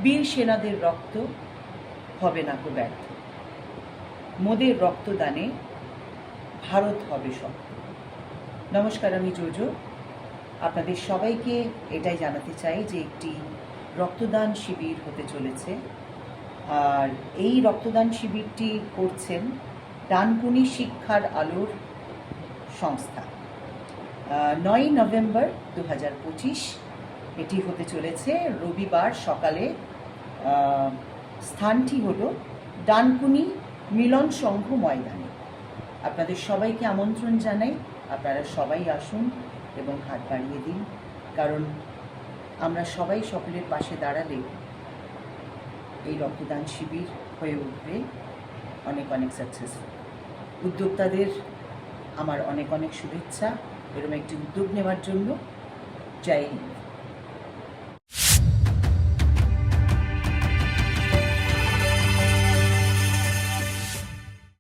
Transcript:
বীর সেনাদের রক্ত হবে না কো ব্যর্থ। মোদের রক্তদানে ভারত হবে শক্ত। নমস্কার, আমি জোজো। আপনাদের সবাইকে এটাই জানাতে চাই যে একটি রক্তদান শিবির হতে চলেছে, আর এই রক্তদান শিবিরটি করছেন ডানকুনি শিক্ষার আলোর সংস্থা। 9 নভেম্বর 2025 এটি হতে চলেছে রবিবার সকালে। স্থানটি হলো ডানকুনি মিলন সংঘ ময়দানে। আপনাদের সবাইকে আমন্ত্রণ জানাই, আপনারা সবাই আসুন এবং হাত বাড়িয়ে দিন, কারণ আমরা সবাই সকলের পাশে দাঁড়ালে এই রক্তদান শিবির হয়ে উঠবে অনেক অনেক সাকসেসফুল। উদ্যোক্তাদের আমার অনেক অনেক শুভেচ্ছা এরকম একটি উদ্যোগ নেওয়ার জন্য। জয় হিন্দ।